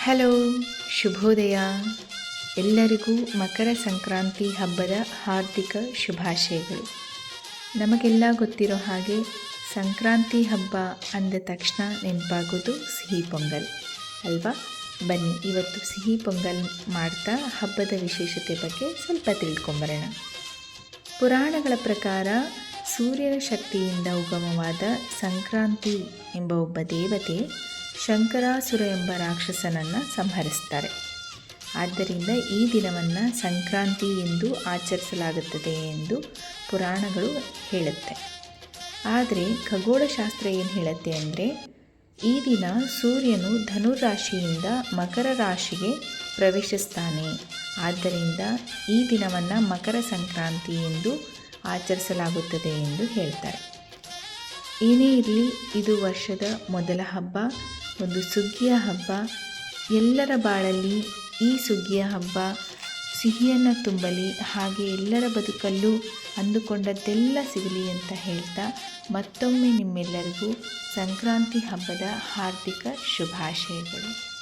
Hello, ಶುಭೋದಯ. ಎಲ್ಲರಿಗೂ ಮಕರ ಸಂಕ್ರಾಂತಿ ಹಬ್ಬದ ಹಾರ್ದಿಕ ಶುಭಾಶಯಗಳು. ನಮಗೆಲ್ಲ ಗೊತ್ತಿರೋ ಹಾಗೆ ಸಂಕ್ರಾಂತಿ ಹಬ್ಬ ಅಂದ ತಕ್ಷಣ ನೆನಪಾಗೋದು ಸಿಹಿ ಪೊಂಗಲ್ ಅಲ್ವಾ? ಬನ್ನಿ ಇವತ್ತು ಸಿಹಿ ಪೊಂಗಲ್ ಮಾಡ್ತಾ ಹಬ್ಬದ ವಿಶೇಷತೆ ಬಗ್ಗೆ ಸ್ವಲ್ಪ ತಿಳ್ಕೊಂಬರೋಣ. ಪುರಾಣಗಳ ಪ್ರಕಾರ ಸೂರ್ಯನ ಶಕ್ತಿಯಿಂದ ಉಗಮವಾದ ಸಂಕ್ರಾಂತಿ ಎಂಬ ಒಬ್ಬ ದೇವತೆ ಶಂಕರಾಸುರ ಎಂಬ ರಾಕ್ಷಸನನ್ನು ಸಂಹರಿಸ್ತಾರೆ. ಆದ್ದರಿಂದ ಈ ದಿನವನ್ನು ಸಂಕ್ರಾಂತಿ ಎಂದು ಆಚರಿಸಲಾಗುತ್ತದೆ ಎಂದು ಪುರಾಣಗಳು ಹೇಳುತ್ತೆ. ಆದರೆ ಖಗೋಳಶಾಸ್ತ್ರ ಏನು ಹೇಳುತ್ತೆ ಅಂದರೆ, ಈ ದಿನ ಸೂರ್ಯನು ಧನುರಾಶಿಯಿಂದ ಮಕರ ರಾಶಿಗೆ ಪ್ರವೇಶಿಸ್ತಾನೆ. ಆದ್ದರಿಂದ ಈ ದಿನವನ್ನು ಮಕರ ಸಂಕ್ರಾಂತಿ ಎಂದು ಆಚರಿಸಲಾಗುತ್ತದೆ ಎಂದು ಹೇಳ್ತಾರೆ. ಏನೇ ಇರಲಿ, ಇದು ವರ್ಷದ ಮೊದಲ ಹಬ್ಬ, ಒಂದು ಸುಗ್ಗಿಯ ಹಬ್ಬ. ಎಲ್ಲರ ಬಾಳಲ್ಲಿ ಈ ಸುಗ್ಗಿಯ ಹಬ್ಬ ಸಿಹಿಯನ್ನು ತುಂಬಲಿ, ಹಾಗೆ ಎಲ್ಲರ ಬದುಕಲ್ಲೂ ಅಂದುಕೊಂಡದ್ದೆಲ್ಲ ಸಿಗಲಿ ಅಂತ ಹೇಳ್ತಾ ಮತ್ತೊಮ್ಮೆ ನಿಮ್ಮೆಲ್ಲರಿಗೂ ಸಂಕ್ರಾಂತಿ ಹಬ್ಬದ ಹಾರ್ದಿಕ ಶುಭಾಶಯಗಳು.